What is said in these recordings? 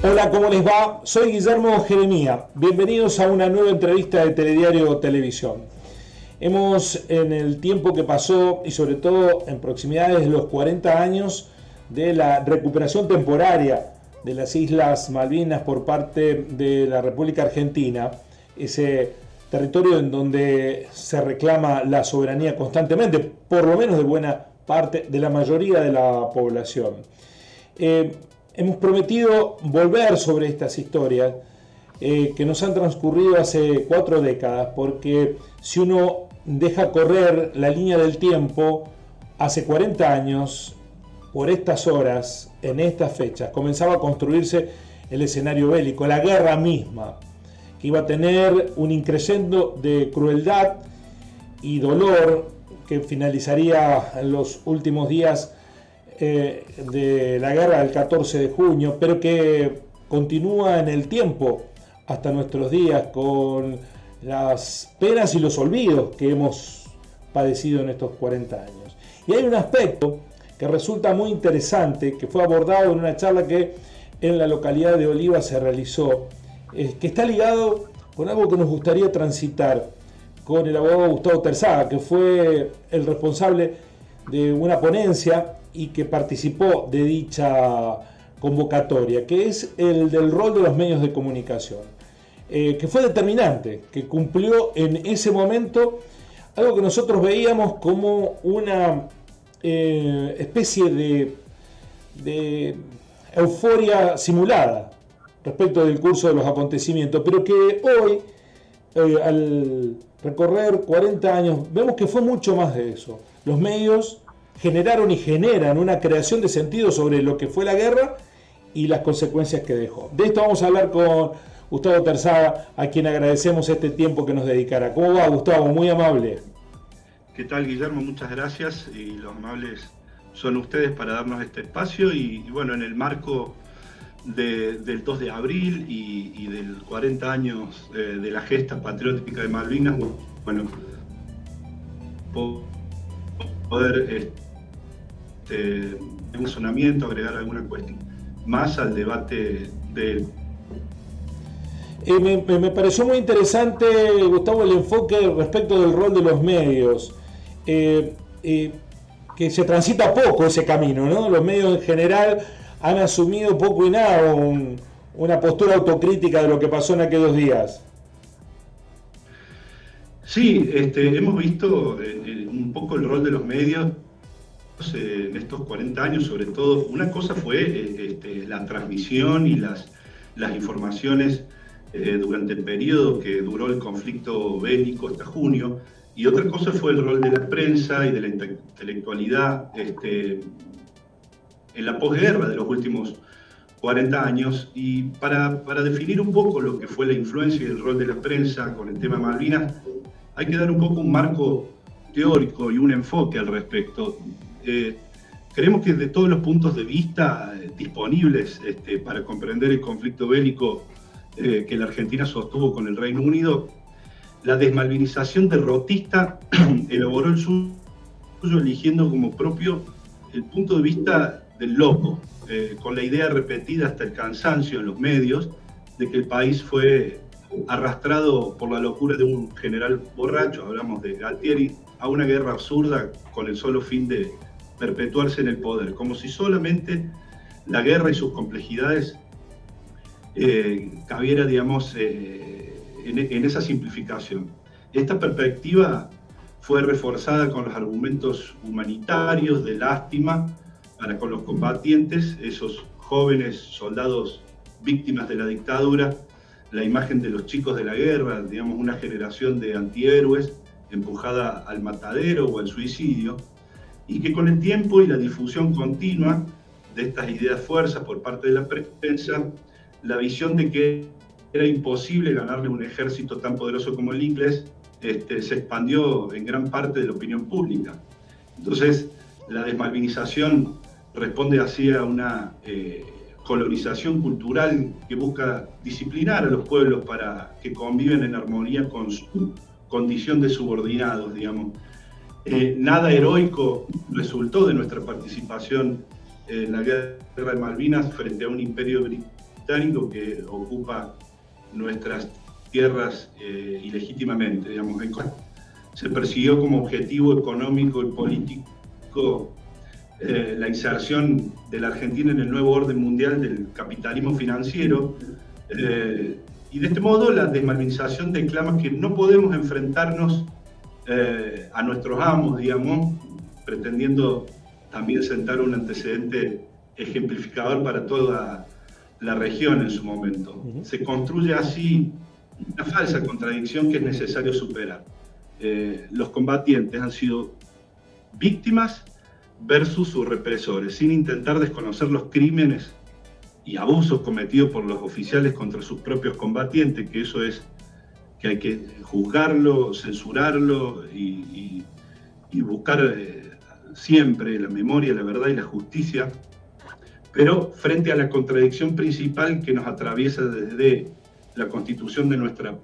Hola, ¿cómo les va? Soy Guillermo Jeremía. Bienvenidos a una nueva entrevista de Telediario Televisión. Hemos, en el tiempo que pasó y sobre todo en proximidades de los 40 años de la recuperación temporaria de las Islas Malvinas por parte de la República Argentina, ese territorio en donde se reclama la soberanía constantemente, por lo menos de buena parte de la mayoría de la población. Hemos prometido volver sobre estas historias que nos han transcurrido hace 4 décadas, porque si uno deja correr la línea del tiempo, hace 40 años, por estas horas, en estas fechas, comenzaba a construirse el escenario bélico, la guerra misma, que iba a tener un increciendo de crueldad y dolor que finalizaría en los últimos días de la guerra del 14 de junio, pero que continúa en el tiempo hasta nuestros días con las penas y los olvidos que hemos padecido en estos 40 años. Y hay un aspecto que resulta muy interesante, que fue abordado en una charla que en la localidad de Oliva se realizó, que está ligado con algo que nos gustaría transitar con el abogado Gustavo Terzaga, que fue el responsable de una ponencia y que participó de dicha convocatoria, que es el del rol de los medios de comunicación, que fue determinante, que cumplió en ese momento algo que nosotros veíamos como una especie de euforia simulada respecto del curso de los acontecimientos, pero que hoy, al recorrer 40 años, vemos que fue mucho más de eso. Los medios generaron y generan una creación de sentido sobre lo que fue la guerra y las consecuencias que dejó. De esto vamos a hablar con Gustavo Terzaga, a quien agradecemos este tiempo que nos dedicará. ¿Cómo va, Gustavo? Muy amable. ¿Qué tal, Guillermo? Muchas gracias, y los amables son ustedes para darnos este espacio y bueno, en el marco del 2 de abril y del 40 años de la gesta patriótica de Malvinas, bueno, poder un razonamiento, agregar alguna cuestión más al debate de... Me pareció muy interesante, Gustavo, el enfoque respecto del rol de los medios, que se transita poco ese camino, ¿no? Los medios en general han asumido poco y nada una postura autocrítica de lo que pasó en aquellos días. Sí, hemos visto un poco el rol de los medios en estos 40 años. Sobre todo, una cosa fue la transmisión y las informaciones durante el periodo que duró el conflicto bélico hasta junio, y otra cosa fue el rol de la prensa y de la intelectualidad en la posguerra de los últimos 40 años. Y para definir un poco lo que fue la influencia y el rol de la prensa con el tema Malvinas, hay que dar un poco un marco teórico y un enfoque al respecto. Creemos que de todos los puntos de vista disponibles para comprender el conflicto bélico que la Argentina sostuvo con el Reino Unido, la desmalvinización derrotista elaboró el suyo eligiendo como propio el punto de vista del loco, con la idea repetida hasta el cansancio en los medios de que el país fue arrastrado por la locura de un general borracho, hablamos de Galtieri, a una guerra absurda con el solo fin de perpetuarse en el poder, como si solamente la guerra y sus complejidades cabiera, digamos, en esa simplificación. Esta perspectiva fue reforzada con los argumentos humanitarios de lástima para con los combatientes, esos jóvenes soldados víctimas de la dictadura, la imagen de los chicos de la guerra, digamos, una generación de antihéroes empujada al matadero o al suicidio, y que con el tiempo y la difusión continua de estas ideas fuerzas por parte de la prensa, la visión de que era imposible ganarle un ejército tan poderoso como el inglés se expandió en gran parte de la opinión pública. Entonces, la desmalvinización responde así a una colonización cultural que busca disciplinar a los pueblos para que conviven en armonía con su condición de subordinados, digamos. Nada heroico resultó de nuestra participación en la guerra de Malvinas frente a un imperio británico que ocupa nuestras tierras ilegítimamente, digamos. Se persiguió como objetivo económico y político la inserción de la Argentina en el nuevo orden mundial del capitalismo financiero, y de este modo la desmalvinización declama que no podemos enfrentarnos a nuestros amos, digamos, pretendiendo también sentar un antecedente ejemplificador para toda la región en su momento. Se construye así una falsa contradicción que es necesario superar. Los combatientes han sido víctimas versus sus represores, sin intentar desconocer los crímenes y abusos cometidos por los oficiales contra sus propios combatientes, que eso es que hay que juzgarlo, censurarlo y buscar siempre la memoria, la verdad y la justicia, pero frente a la contradicción principal que nos atraviesa desde la constitución de nuestra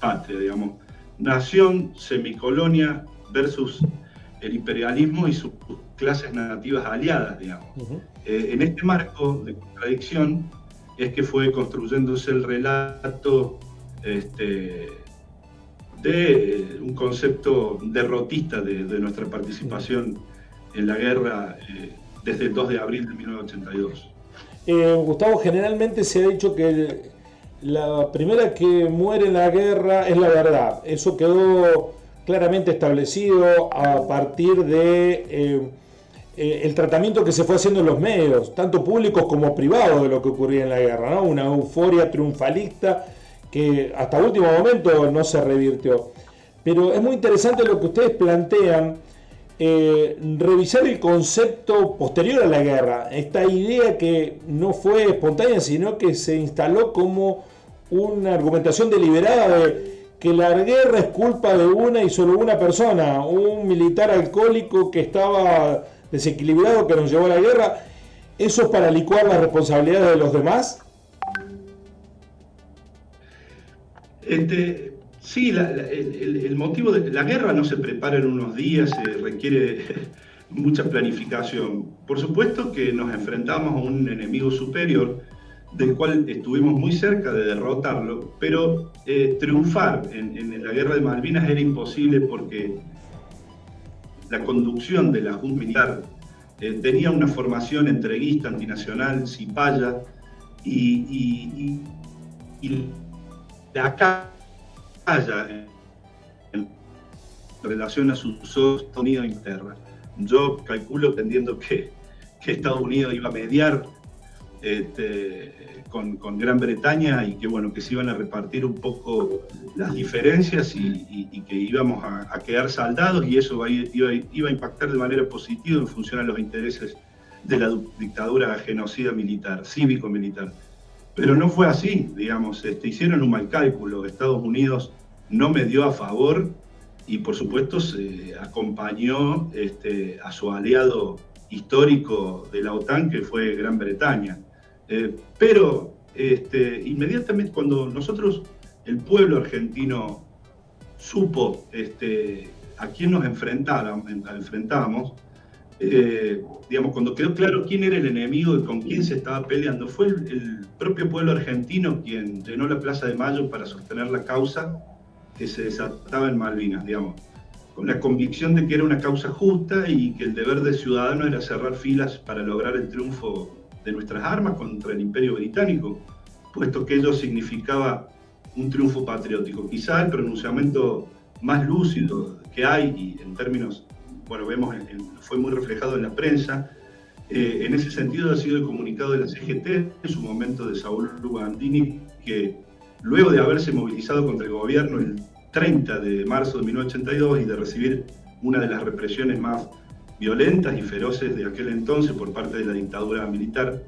patria, digamos, nación, semicolonia versus el imperialismo y sus clases nativas aliadas, digamos. En este marco de contradicción es que fue construyéndose el relato de un concepto derrotista de nuestra participación en la guerra desde el 2 de abril de 1982. Gustavo, generalmente se ha dicho que la primera que muere en la guerra es la verdad. Eso quedó claramente establecido a partir de el tratamiento que se fue haciendo en los medios, tanto públicos como privados, de lo que ocurría en la guerra, ¿no? Una euforia triunfalista que hasta último momento no se revirtió. Pero es muy interesante lo que ustedes plantean, revisar el concepto posterior a la guerra, esta idea que no fue espontánea, sino que se instaló como una argumentación deliberada de que la guerra es culpa de una y solo una persona, un militar alcohólico que estaba desequilibrado que nos llevó a la guerra. ¿Eso es para licuar las responsabilidades de los demás? Sí, el motivo de la guerra no se prepara en unos días, requiere mucha planificación. Por supuesto que nos enfrentamos a un enemigo superior, del cual estuvimos muy cerca de derrotarlo, pero triunfar en la guerra de Malvinas era imposible porque la conducción de la Junta Militar tenía una formación entreguista, antinacional, cipaya, y la calla en relación a sus Estados Unidos interna. Yo calculo, entendiendo que Estados Unidos iba a mediar con Gran Bretaña y que, bueno, que se iban a repartir un poco las diferencias y que íbamos a quedar saldados, y eso iba a impactar de manera positiva en función a los intereses de la dictadura genocida militar, cívico-militar. Pero no fue así, digamos, hicieron un mal cálculo. Estados Unidos no medió a favor y, por supuesto, se acompañó a su aliado histórico de la OTAN, que fue Gran Bretaña. Pero inmediatamente cuando nosotros, el pueblo argentino, supo a quién nos enfrentábamos, digamos, cuando quedó claro quién era el enemigo y con quién se estaba peleando, fue el propio pueblo argentino quien llenó la Plaza de Mayo para sostener la causa que se desataba en Malvinas, digamos, con la convicción de que era una causa justa y que el deber de ciudadano era cerrar filas para lograr el triunfo de nuestras armas contra el Imperio Británico, puesto que ello significaba un triunfo patriótico. Quizá el pronunciamiento más lúcido que hay, y en términos, bueno, vemos, fue muy reflejado en la prensa, en ese sentido ha sido el comunicado de la CGT, en su momento de Saúl Lugandini, que luego de haberse movilizado contra el gobierno el 30 de marzo de 1982 y de recibir una de las represiones más violentas y feroces de aquel entonces por parte de la dictadura militar,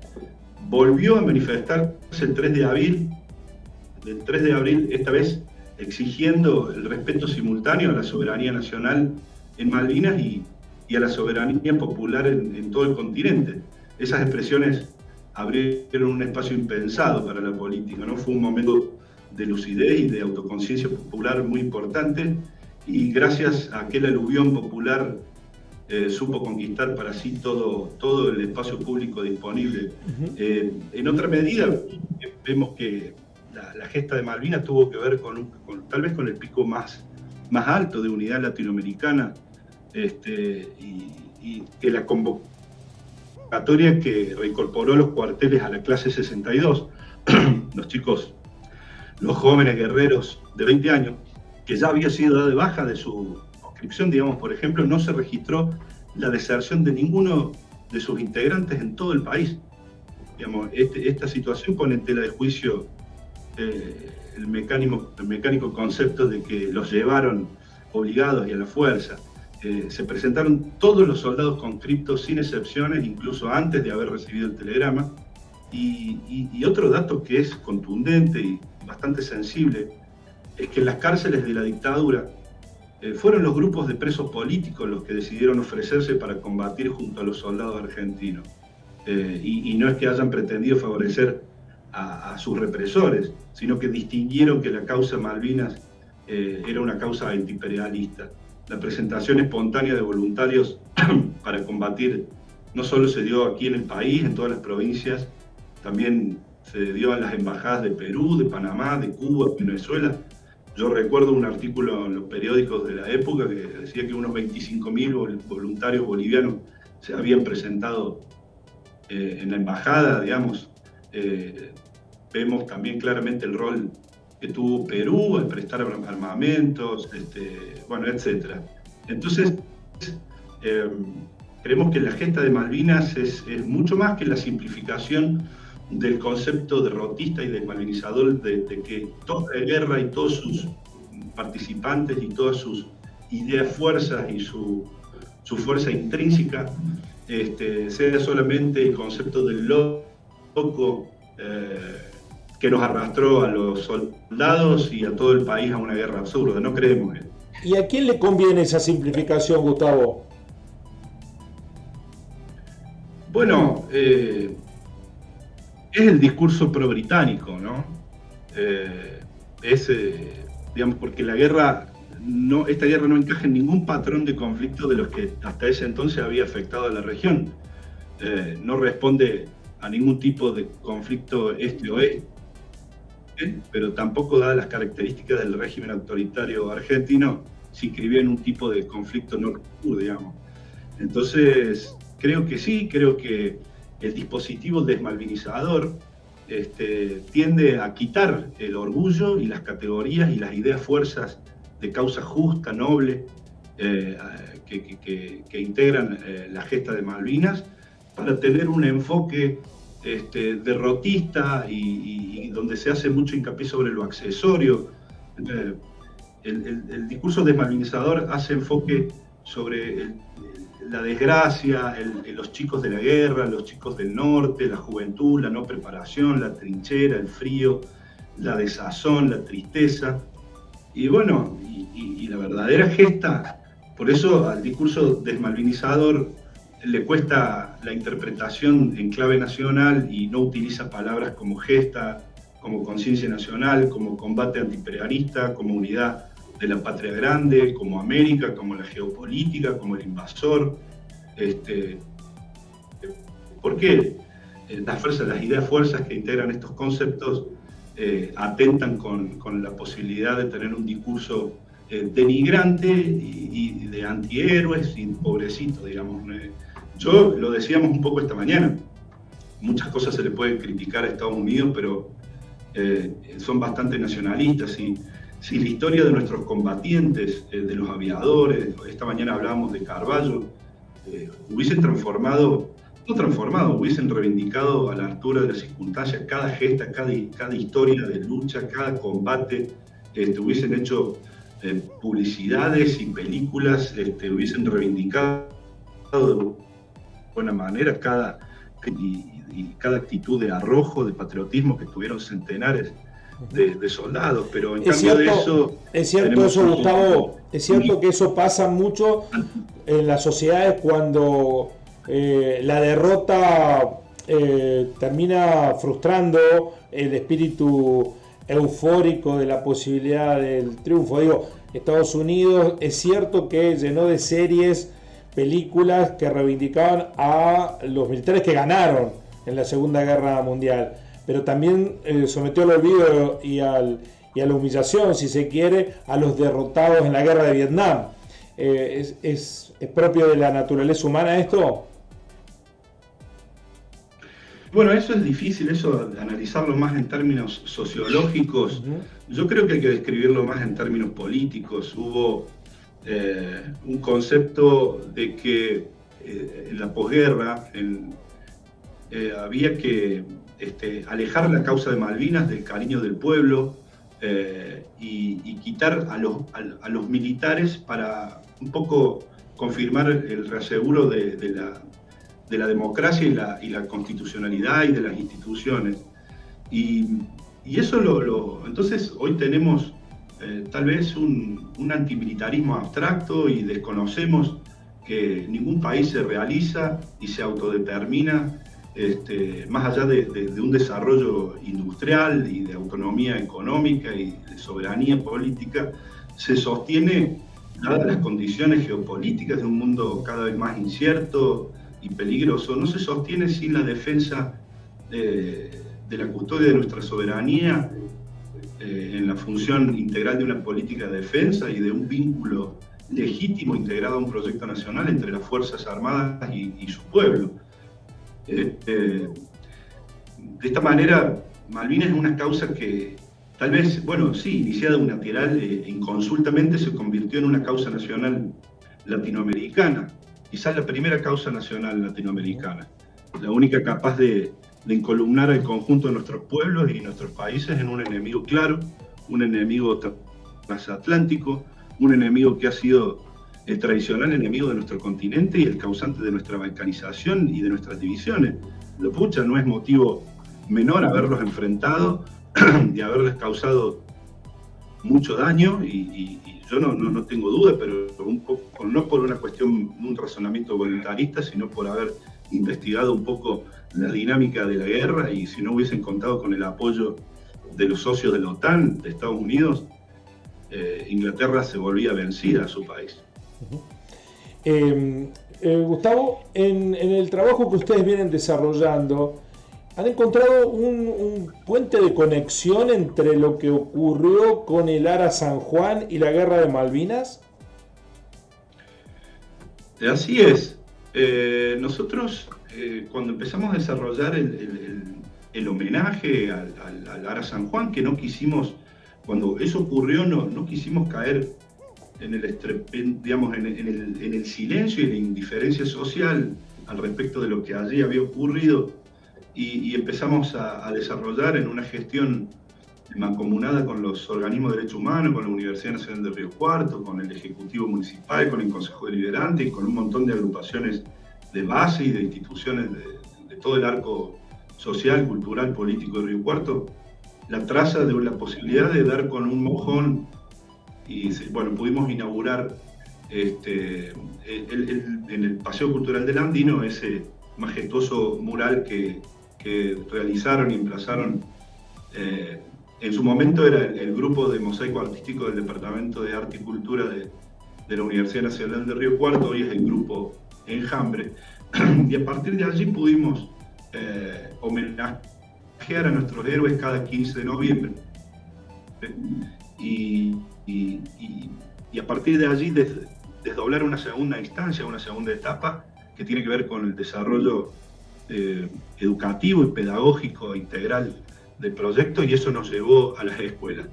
volvió a manifestarse el 3 de abril, esta vez exigiendo el respeto simultáneo a la soberanía nacional en Malvinas y a la soberanía popular en todo el continente. Esas expresiones abrieron un espacio impensado para la política, ¿no? Fue un momento de lucidez y de autoconciencia popular muy importante, y gracias a aquel aluvión popular supo conquistar para sí todo el espacio público disponible. En otra medida, vemos que la gesta de Malvinas tuvo que ver tal vez con el pico más alto de unidad latinoamericana, y que la convocatoria que reincorporó los cuarteles a la clase 62, los jóvenes guerreros de 20 años, que ya había sido dado de baja de su conscripción, digamos, por ejemplo, no se registró la deserción de ninguno de sus integrantes en todo el país. Digamos, esta situación pone en tela de juicio el mecánico concepto de que los llevaron obligados y a la fuerza. Se presentaron todos los soldados conscriptos sin excepciones, incluso antes de haber recibido el telegrama. Y otro dato que es contundente y bastante sensible es que en las cárceles de la dictadura fueron los grupos de presos políticos los que decidieron ofrecerse para combatir junto a los soldados argentinos. Y no es que hayan pretendido favorecer a sus represores, sino que distinguieron que la causa Malvinas era una causa antiimperialista. La presentación espontánea de voluntarios para combatir no solo se dio aquí en el país, en todas las provincias, también se dio en las embajadas de Perú, de Panamá, de Cuba, de Venezuela. Yo recuerdo un artículo en los periódicos de la época que decía que unos 25.000 voluntarios bolivianos se habían presentado en la embajada, digamos. Vemos también claramente el rol que tuvo Perú al prestar armamentos, bueno, etc. Entonces, creemos que la gesta de Malvinas es mucho más que la simplificación del concepto derrotista y desmalvinizador de que toda guerra y todos sus participantes y todas sus ideas, fuerzas y su fuerza intrínseca sea solamente el concepto del loco que nos arrastró a los soldados y a todo el país a una guerra absurda. No creemos en eso. ¿Y a quién le conviene esa simplificación, Gustavo? Bueno, es el discurso pro-británico, ¿no? Digamos, porque esta guerra no encaja en ningún patrón de conflicto de los que hasta ese entonces había afectado a la región. No responde a ningún tipo de conflicto este-oeste, pero tampoco, dadas las características del régimen autoritario argentino, se inscribía en un tipo de conflicto norte-sur, digamos. Entonces, creo que el dispositivo desmalvinizador tiende a quitar el orgullo y las categorías y las ideas fuerzas de causa justa, noble, que integran la gesta de Malvinas, para tener un enfoque derrotista y donde se hace mucho hincapié sobre lo accesorio. El discurso desmalvinizador hace enfoque sobre la desgracia, los chicos de la guerra, los chicos del norte, la juventud, la no preparación, la trinchera, el frío, la desazón, la tristeza. Y bueno, y la verdadera gesta, por eso al discurso desmalvinizador le cuesta la interpretación en clave nacional y no utiliza palabras como gesta, como conciencia nacional, como combate antiimperialista, como unidad de la patria grande, como América, como la geopolítica, como el invasor. Porque las ideas fuerzas que integran estos conceptos atentan con la posibilidad de tener un discurso denigrante y de antihéroes y pobrecitos, digamos. Yo lo decíamos un poco esta mañana, muchas cosas se le pueden criticar a Estados Unidos, pero son bastante nacionalistas. Si la historia de nuestros combatientes, de los aviadores, esta mañana hablábamos de Carvalho, hubiesen hubiesen reivindicado a la altura de las circunstancias cada gesta, cada historia de lucha, cada combate, hubiesen hecho publicidades y películas, hubiesen reivindicado de buena manera cada actitud de arrojo, de patriotismo que tuvieron centenares de soldados, pero en cambio de eso... Es cierto eso, Gustavo, es cierto que eso pasa mucho en las sociedades cuando la derrota termina frustrando el espíritu eufórico de la posibilidad del triunfo. Digo, Estados Unidos es cierto que llenó de series películas que reivindicaban a los militares que ganaron en la Segunda Guerra Mundial, pero también sometió al olvido y a la humillación, si se quiere, a los derrotados en la Guerra de Vietnam. ¿Es propio de la naturaleza humana esto? Bueno, eso es difícil, eso de analizarlo más en términos sociológicos. Yo creo que hay que describirlo más en términos políticos. Hubo un concepto de que en la posguerra había que alejar la causa de Malvinas del cariño del pueblo y quitar a los militares para un poco confirmar el reaseguro de la democracia y la constitucionalidad y de las instituciones. Y eso entonces hoy tenemos tal vez un antimilitarismo abstracto y desconocemos que ningún país se realiza y se autodetermina más allá de un desarrollo industrial y de autonomía económica y de soberanía política, se sostiene, dadas las condiciones geopolíticas de un mundo cada vez más incierto y peligroso, no se sostiene sin la defensa de la custodia de nuestra soberanía en la función integral de una política de defensa y de un vínculo legítimo integrado a un proyecto nacional entre las Fuerzas Armadas y su pueblo. De esta manera, Malvinas es una causa que tal vez, bueno, sí, iniciada unilateral inconsultamente, se convirtió en una causa nacional latinoamericana, quizás la primera causa nacional latinoamericana, la única capaz de encolumnar al conjunto de nuestros pueblos y nuestros países en un enemigo claro, un enemigo transatlántico, un enemigo que ha sido el tradicional enemigo de nuestro continente y el causante de nuestra balcanización y de nuestras divisiones. Lo pucha, no es motivo menor haberlos enfrentado y haberles causado mucho daño y yo no tengo duda, pero un poco, no por una cuestión, un razonamiento voluntarista, sino por haber investigado un poco la dinámica de la guerra, y si no hubiesen contado con el apoyo de los socios de la OTAN, de Estados Unidos, Inglaterra se volvía vencida a su país. Gustavo, en el trabajo que ustedes vienen desarrollando, ¿han encontrado un puente de conexión entre lo que ocurrió con el Ara San Juan y la Guerra de Malvinas? Así es. Nosotros, cuando empezamos a desarrollar el homenaje al Ara San Juan, que no quisimos, cuando eso ocurrió, no quisimos caer en el silencio y la indiferencia social al respecto de lo que allí había ocurrido, y empezamos a desarrollar en una gestión mancomunada con los organismos de derechos humanos, con la Universidad Nacional de Río Cuarto, con el Ejecutivo Municipal, con el Consejo Deliberante y con un montón de agrupaciones de base y de instituciones de todo el arco social, cultural, político de Río Cuarto, la traza de la posibilidad de dar con un mojón. Y bueno, pudimos inaugurar en el Paseo Cultural del Andino ese majestuoso mural que realizaron y emplazaron. En su momento era el grupo de mosaico artístico del Departamento de Arte y Cultura de la Universidad Nacional de Río Cuarto, hoy es el grupo Enjambre. Y a partir de allí pudimos homenajear a nuestros héroes cada 15 de noviembre. Y a partir de allí desdoblar una segunda instancia, una segunda etapa que tiene que ver con el desarrollo educativo y pedagógico integral del proyecto, y eso nos llevó a las escuelas.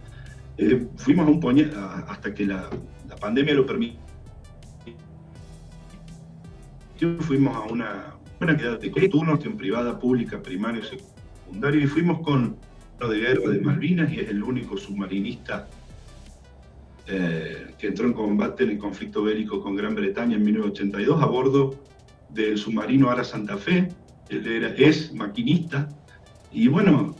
Fuimos hasta que la pandemia lo permitió, fuimos a una cantidad de turnos en privada, pública, primario, secundario, y fuimos con lo de guerra de Malvinas, y es el único submarinista que entró en combate en el conflicto bélico con Gran Bretaña en 1982 a bordo del submarino Ara Santa Fe. Él es maquinista, y bueno,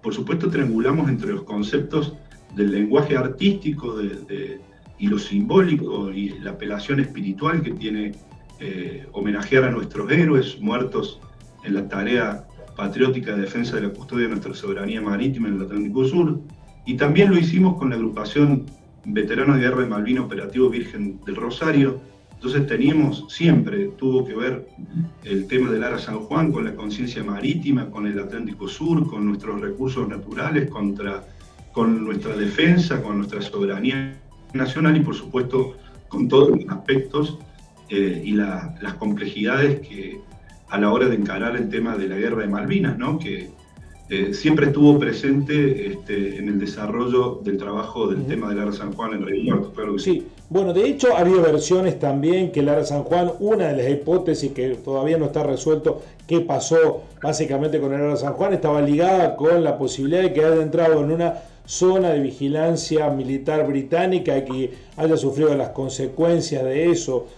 por supuesto triangulamos entre los conceptos del lenguaje artístico y lo simbólico y la apelación espiritual que tiene homenajear a nuestros héroes muertos en la tarea patriótica de defensa de la custodia de nuestra soberanía marítima en el Atlántico Sur, y también lo hicimos con la agrupación Veteranos de Guerra de Malvinas Operativo Virgen del Rosario, Entonces tuvo que ver el tema del Ara San Juan con la conciencia marítima, con el Atlántico Sur, con nuestros recursos naturales, con nuestra defensa, con nuestra soberanía nacional y por supuesto con todos los aspectos y las complejidades que a la hora de encarar el tema de la guerra de Malvinas, ¿no? Que siempre estuvo presente en el desarrollo del trabajo del tema del Ara San Juan en Río Muerto, claro que sí. Bueno, de hecho había versiones también que el Ara San Juan, una de las hipótesis que todavía no está resuelto qué pasó básicamente con el Ara San Juan, estaba ligada con la posibilidad de que haya entrado en una zona de vigilancia militar británica y que haya sufrido las consecuencias de eso.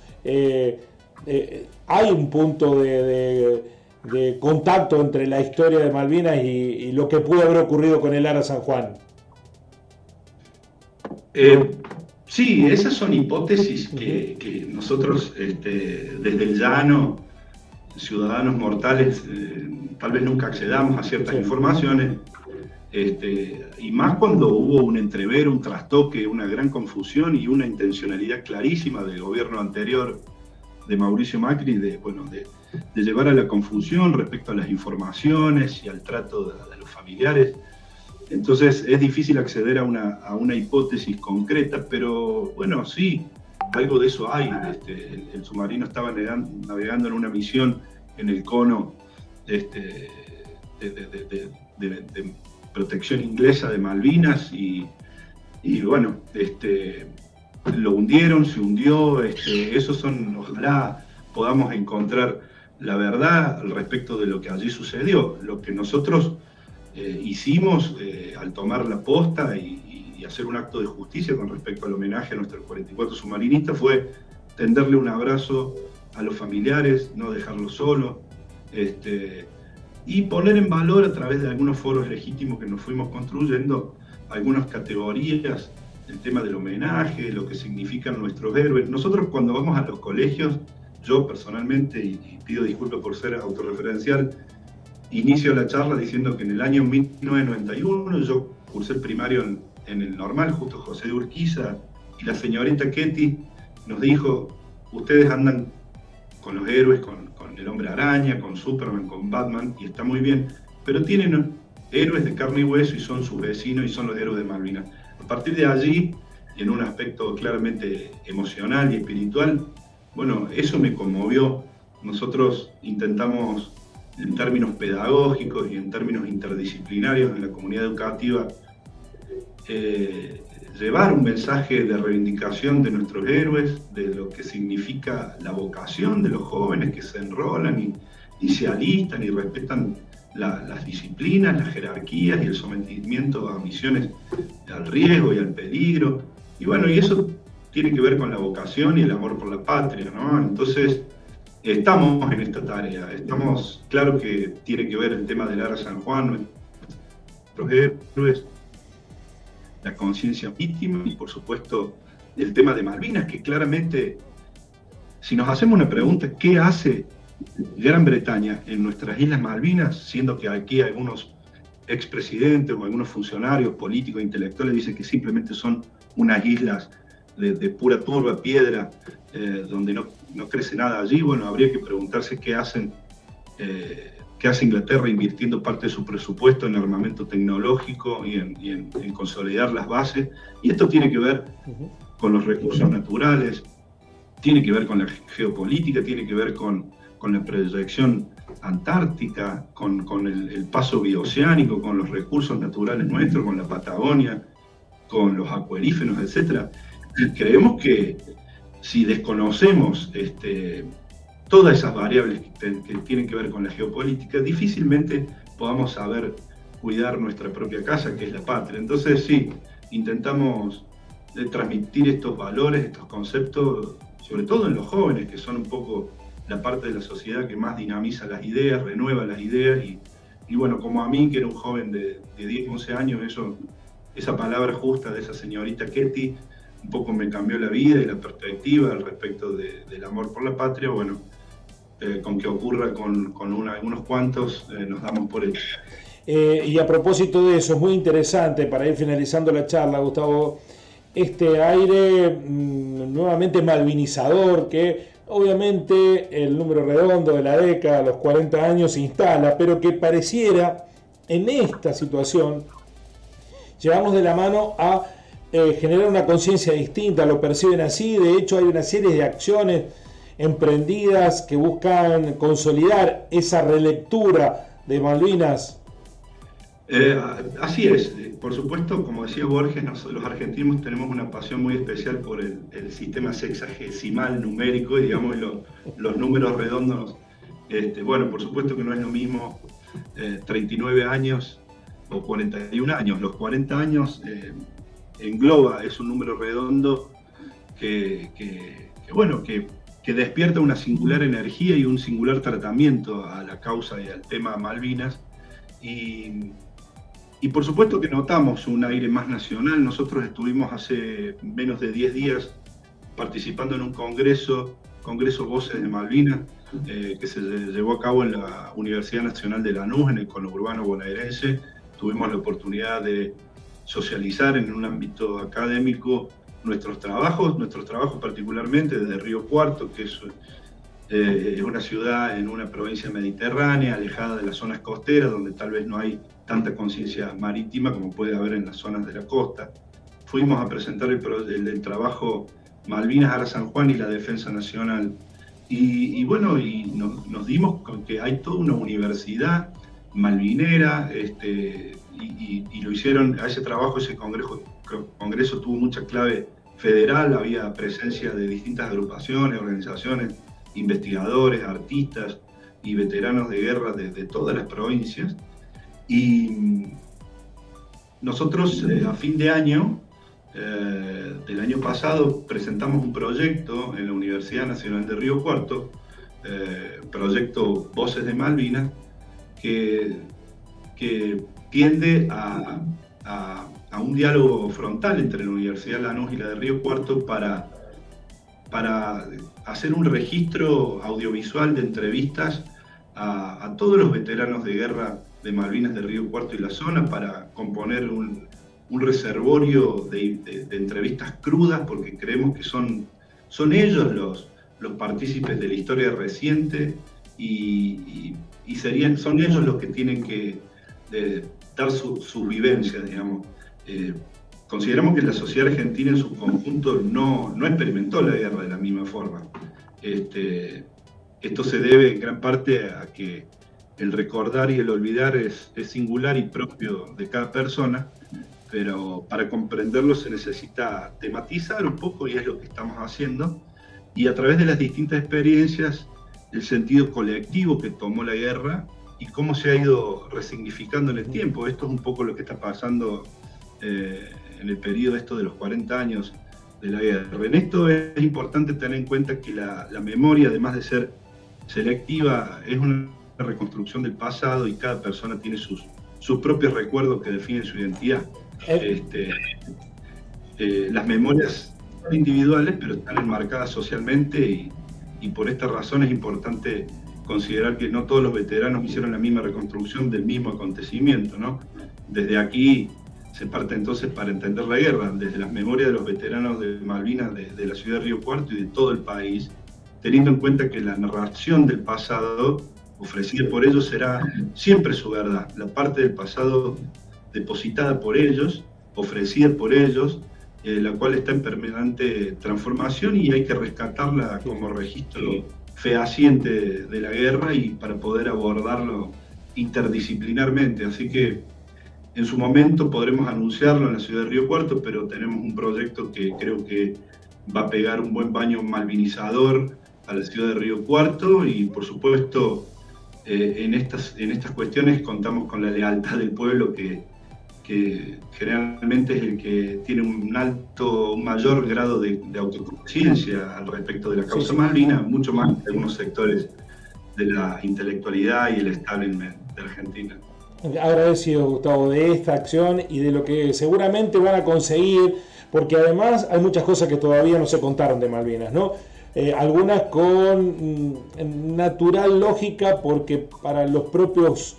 Hay un punto de contacto entre la historia de Malvinas y lo que pudo haber ocurrido con el Ara San Juan. Sí, esas son hipótesis que nosotros desde el llano, ciudadanos mortales, tal vez nunca accedamos a ciertas informaciones, y más cuando hubo un entrever, un trastoque, una gran confusión y una intencionalidad clarísima del gobierno anterior de Mauricio Macri de llevar a la confusión respecto a las informaciones y al trato de los familiares. Entonces es difícil acceder a una hipótesis concreta, pero bueno, sí, algo de eso hay. El submarino estaba navegando en una misión en el cono de protección inglesa de Malvinas y bueno, lo hundieron, se hundió. Ojalá podamos encontrar la verdad al respecto de lo que allí sucedió. Lo que nosotros hicimos al tomar la posta y hacer un acto de justicia con respecto al homenaje a nuestros 44 submarinistas fue tenderle un abrazo a los familiares, no dejarlos solos, y poner en valor a través de algunos foros legítimos que nos fuimos construyendo algunas categorías, el tema del homenaje, lo que significan nuestros héroes. Nosotros cuando vamos a los colegios, yo personalmente, y pido disculpas por ser autorreferencial, inicio la charla diciendo que en el año 1991 yo cursé el primario en el normal, justo José de Urquiza, y la señorita Ketty nos dijo, ustedes andan con los héroes, con el Hombre Araña, con Superman, con Batman, y está muy bien, pero tienen héroes de carne y hueso y son sus vecinos y son los héroes de Malvinas. A partir de allí, en un aspecto claramente emocional y espiritual, bueno, eso me conmovió. Nosotros intentamos, en términos pedagógicos y en términos interdisciplinarios en la comunidad educativa, llevar un mensaje de reivindicación de nuestros héroes, de lo que significa la vocación de los jóvenes que se enrolan y se alistan y respetan las disciplinas, las jerarquías y el sometimiento a misiones al riesgo y al peligro. Y bueno, y eso tiene que ver con la vocación y el amor por la patria, ¿no? Entonces, estamos en esta tarea, claro que tiene que ver el tema del Ara San Juan, nuestros héroes, la conciencia víctima y por supuesto el tema de Malvinas, que claramente, si nos hacemos una pregunta, ¿qué hace Gran Bretaña en nuestras Islas Malvinas, siendo que aquí algunos expresidentes o algunos funcionarios políticos e intelectuales dicen que simplemente son unas islas de pura turba, piedra, donde no crece nada allí? Bueno, habría que preguntarse qué hace Inglaterra invirtiendo parte de su presupuesto en armamento tecnológico y en consolidar las bases. Y esto tiene que ver con los recursos naturales, tiene que ver con la geopolítica, tiene que ver con la proyección antártica, con el paso bioceánico, con los recursos naturales nuestros, con la Patagonia, con los acuaríferos, etc. Y creemos que si desconocemos todas esas variables que tienen que ver con la geopolítica, difícilmente podamos saber cuidar nuestra propia casa, que es la patria. Entonces sí, intentamos transmitir estos valores, estos conceptos, sobre todo en los jóvenes, que son un poco la parte de la sociedad que más dinamiza las ideas, renueva las ideas, y bueno, como a mí, que era un joven de 10, 11 años, esa palabra justa de esa señorita Ketty, un poco me cambió la vida y la perspectiva al respecto del amor por la patria. Bueno, con que ocurra con unos cuantos, nos damos por hecho. Y a propósito de eso, es muy interesante, para ir finalizando la charla, Gustavo, este aire nuevamente malvinizador que obviamente el número redondo de la década, los 40 años, se instala, pero que pareciera en esta situación llevamos de la mano a generar una conciencia distinta, lo perciben así. De hecho hay una serie de acciones emprendidas que buscan consolidar esa relectura de Malvinas. Así es, por supuesto, como decía Borges, los argentinos tenemos una pasión muy especial por el sistema sexagesimal numérico y digamos los números redondos. Bueno, por supuesto que no es lo mismo 39 años o 41 años. Los 40 años engloba, es un número redondo que despierta una singular energía y un singular tratamiento a la causa y al tema Malvinas. Y por supuesto que notamos un aire más nacional. Nosotros estuvimos hace menos de 10 días participando en un congreso Voces de Malvinas, que se llevó a cabo en la Universidad Nacional de Lanús, en el conurbano bonaerense. Tuvimos la oportunidad de socializar en un ámbito académico nuestros trabajos particularmente desde Río Cuarto, que es una ciudad en una provincia mediterránea, alejada de las zonas costeras, donde tal vez no hay tanta conciencia marítima como puede haber en las zonas de la costa. Fuimos a presentar el trabajo Malvinas Ara San Juan y la Defensa Nacional. Y nos dimos con que hay toda una universidad malvinera, y lo hicieron a ese trabajo. Ese congreso tuvo mucha clave federal, había presencia de distintas agrupaciones, organizaciones, investigadores, artistas y veteranos de guerra de todas las provincias. Y nosotros a fin de año del año pasado presentamos un proyecto en la Universidad Nacional de Río Cuarto, proyecto Voces de Malvinas, que tiende a un diálogo frontal entre la Universidad Lanús y la de Río Cuarto para hacer un registro audiovisual de entrevistas a todos los veteranos de guerra de Malvinas de Río Cuarto y la zona, para componer un reservorio de entrevistas crudas, porque creemos que son ellos los partícipes de la historia reciente y son ellos los que tienen que dar su vivencia, digamos. Consideramos que la sociedad argentina en su conjunto no experimentó la guerra de la misma forma. Esto se debe en gran parte a que el recordar y el olvidar es singular y propio de cada persona, pero para comprenderlo se necesita tematizar un poco, y es lo que estamos haciendo, y a través de las distintas experiencias, el sentido colectivo que tomó la guerra y cómo se ha ido resignificando en el tiempo. Esto es un poco lo que está pasando en el periodo de los 40 años de la guerra. En esto es importante tener en cuenta que la memoria, además de ser selectiva, es una reconstrucción del pasado, y cada persona tiene sus propios recuerdos que definen su identidad. Las memorias son individuales, pero están enmarcadas socialmente, y por esta razón es importante considerar que no todos los veteranos hicieron la misma reconstrucción del mismo acontecimiento, ¿no? Desde aquí se parte entonces para entender la guerra, desde las memorias de los veteranos de Malvinas, de la ciudad de Río Cuarto y de todo el país, teniendo en cuenta que la narración del pasado ofrecida por ellos será siempre su verdad, la parte del pasado depositada por ellos, ofrecida por ellos, la cual está en permanente transformación, y hay que rescatarla como registro fehaciente de la guerra y para poder abordarlo interdisciplinarmente. Así que en su momento podremos anunciarlo en la ciudad de Río Cuarto, pero tenemos un proyecto que creo que va a pegar un buen baño malvinizador a la ciudad de Río Cuarto, y por supuesto en estas cuestiones contamos con la lealtad del pueblo, que generalmente es el que tiene un mayor grado de autoconciencia al respecto de la causa Malvinas, mucho más que algunos sectores de la intelectualidad y el establishment de Argentina. Agradecido, Gustavo, de esta acción y de lo que seguramente van a conseguir, porque además hay muchas cosas que todavía no se contaron de Malvinas, ¿no? Algunas con natural lógica, porque para los propios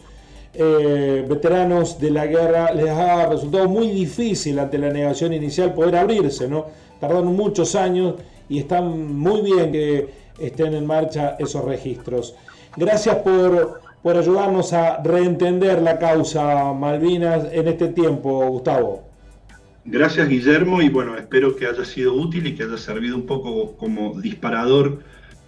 veteranos de la guerra les ha resultado muy difícil ante la negación inicial poder abrirse, ¿no? Tardaron muchos años y están muy bien que estén en marcha esos registros. Gracias por ayudarnos a reentender la causa Malvinas en este tiempo, Gustavo. Gracias, Guillermo, y bueno, espero que haya sido útil y que haya servido un poco como disparador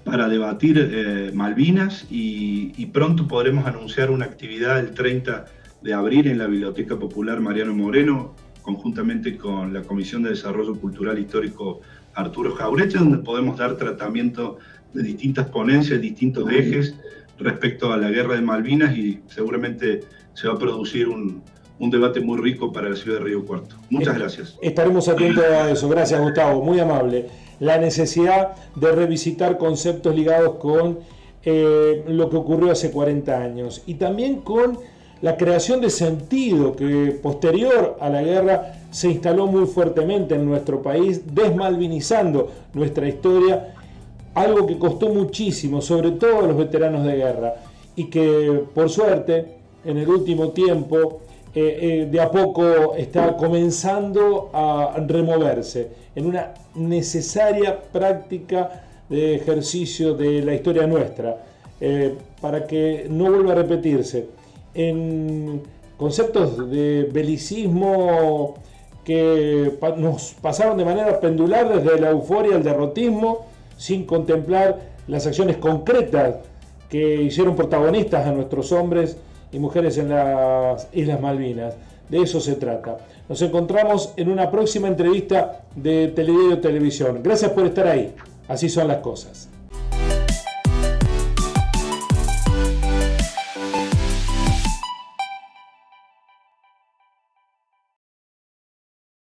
para debatir Malvinas, y pronto podremos anunciar una actividad el 30 de abril en la Biblioteca Popular Mariano Moreno, conjuntamente con la Comisión de Desarrollo Cultural Histórico Arturo Jauretche, donde podemos dar tratamiento de distintas ponencias, distintos ejes respecto a la guerra de Malvinas, y seguramente se va a producir un debate muy rico para la ciudad de Río Cuarto. Muchas gracias. Estaremos atentos a eso. Gracias, Gustavo. Muy amable. La necesidad de revisitar conceptos ligados con lo que ocurrió hace 40 años y también con la creación de sentido que posterior a la guerra se instaló muy fuertemente en nuestro país, desmalvinizando nuestra historia, algo que costó muchísimo, sobre todo a los veteranos de guerra, y que por suerte en el último tiempo de a poco está comenzando a removerse en una necesaria práctica de ejercicio de la historia nuestra, para que no vuelva a repetirse en conceptos de belicismo que nos pasaron de manera pendular desde la euforia al derrotismo, sin contemplar las acciones concretas que hicieron protagonistas a nuestros hombres y mujeres en las Islas Malvinas. De eso se trata. Nos encontramos en una próxima entrevista de Telediario Televisión. Gracias por estar ahí. Así son las cosas.